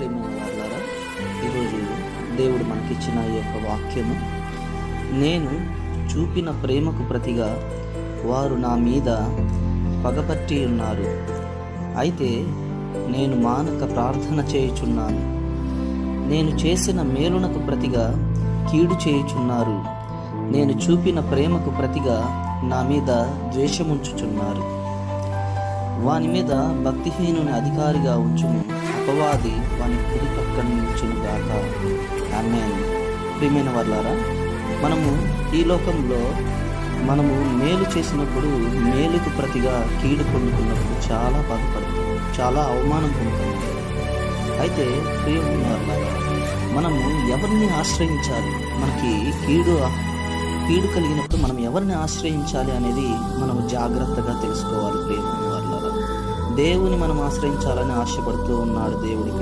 ప్రేమైన వాళ్ళారా, ఈరోజు దేవుడు మనకిచ్చిన ఈ యొక్క వాక్యము, నేను చూపిన ప్రేమకు ప్రతిగా వారు నా మీద పగపట్టి ఉన్నారు, అయితే నేను మానక ప్రార్థన చేయుచున్నాను. నేను చేసిన మేలునకు ప్రతిగా కీడు చేయుచున్నారు. నేను చూపిన ప్రేమకు ప్రతిగా నా మీద ద్వేషముంచుచున్నారు. వాని మీద భక్తిహీనుని అధికారిగా ఉంచుము, అపవాది వాని కుడి పక్కన నిల్చును గాక. ఆమేన్. ప్రియమైన వాళ్ళారా, మనము ఈ లోకంలో మనము మేలు చేసినప్పుడు మేలుకు ప్రతిగా కీడు పొందుకున్నప్పుడు చాలా బాధపడతాం, చాలా అవమానం పొందుతాం. అయితే ప్రియమైన వాళ్ళారా, మనము ఎవరిని ఆశ్రయించాలి, మనకి కీడు కలిగినప్పుడు మనం ఎవరిని ఆశ్రయించాలి అనేది మనము జాగ్రత్తగా తెలుసుకోవాలి. ప్రియమైన వాళ్ళారా, దేవుని మనం ఆశ్రయించాలని ఆశపడుతూ ఉన్నాడు దేవుడు ఇక్కడ.